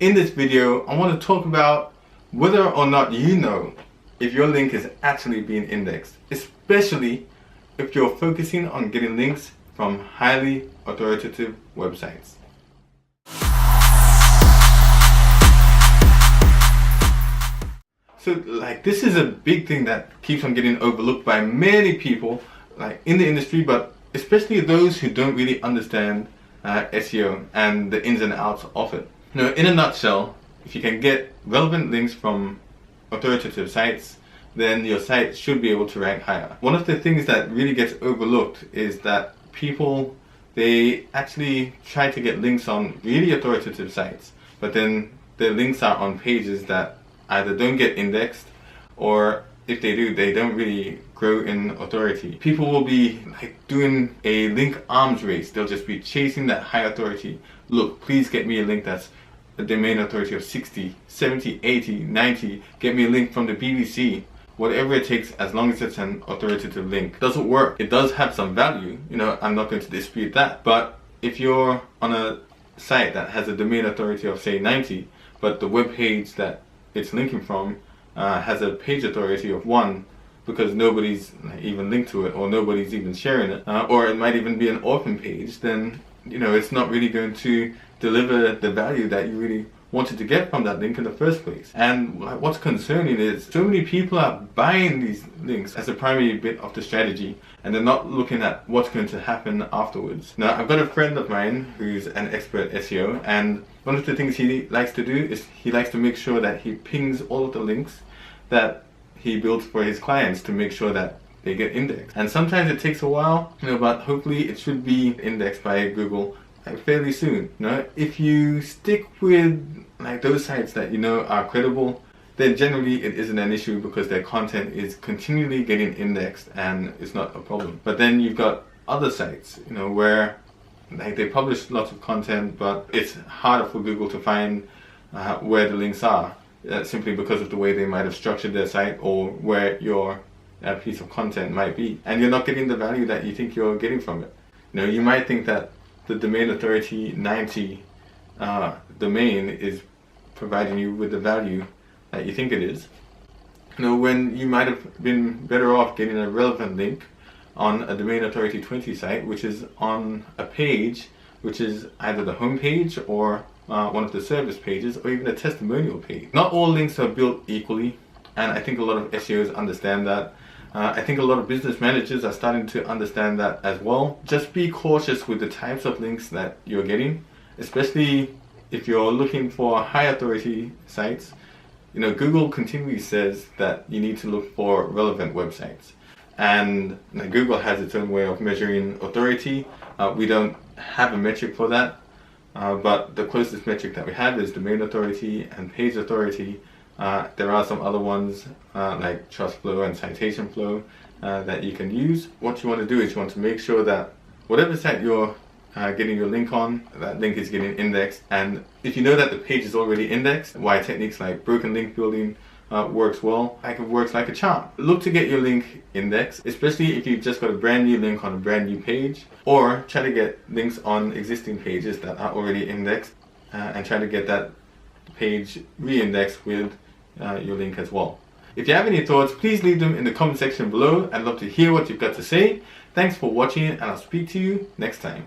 In this video, I want to talk about whether or not you know if your link is actually being indexed, especially if you're focusing on getting links from highly authoritative websites. So this is a big thing that keeps on getting overlooked by many people in the industry, but especially those who don't really understand SEO and the ins and outs of it. In a nutshell, if you can get relevant links from authoritative sites, then your site should be able to rank higher. One of the things that really gets overlooked is that people, they actually try to get links on really authoritative sites, but then their links are on pages that either don't get indexed, or if they do, they don't really grow in authority. People will be doing a link arms race. They'll just be chasing that high authority. Look, please get me a link that's a domain authority of 60, 70, 80, 90. Get me a link from the BBC. Whatever it takes, as long as it's an authoritative link. Doesn't work. It does have some value, I'm not going to dispute that. But if you're on a site that has a domain authority of say 90, but the web page that it's linking from has a page authority of 1 because nobody's even linked to it, or nobody's even sharing it, or it might even be an orphan page, then it's not really going to deliver the value that you really wanted to get from that link in the first place. And what's concerning is so many people are buying these links as a primary bit of the strategy, and they're not looking at what's going to happen afterwards. Now, I've got a friend of mine who's an expert SEO, and one of the things he likes to do is he likes to make sure that he pings all of the links that he builds for his clients to make sure that they get indexed. And sometimes it takes a while, but hopefully it should be indexed by Google fairly soon. If you stick with those sites that are credible, then generally it isn't an issue because their content is continually getting indexed and it's not a problem. But then you've got other sites, where they publish lots of content, but it's harder for Google to find where the links are, simply because of the way they might have structured their site or where your piece of content might be. And you're not getting the value that you think you're getting from it. You might think that the domain authority 90 domain is providing you with the value that you think it is, when you might have been better off getting a relevant link on a domain authority 20 site, which is on a page which is either the home page or one of the service pages, or even a testimonial page. Not all links are built equally, and I think a lot of SEOs understand that. I think a lot of business managers are starting to understand that as well. Just be cautious with the types of links that you're getting, especially if you're looking for high authority sites. Google continually says that you need to look for relevant websites, and Google has its own way of measuring authority. We don't have a metric for that, but the closest metric that we have is domain authority and page authority. There are some other ones like Trust Flow and Citation Flow that you can use. What you want to do is you want to make sure that whatever site you're getting your link on, that link is getting indexed. And if you know that the page is already indexed, why techniques like broken link building works well, it works like a charm. Look to get your link indexed, especially if you've just got a brand new link on a brand new page, or try to get links on existing pages that are already indexed and try to get that page re-indexed with your link as well. If you have any thoughts, please leave them in the comment section below. I'd love to hear what you've got to say. Thanks for watching, and I'll speak to you next time.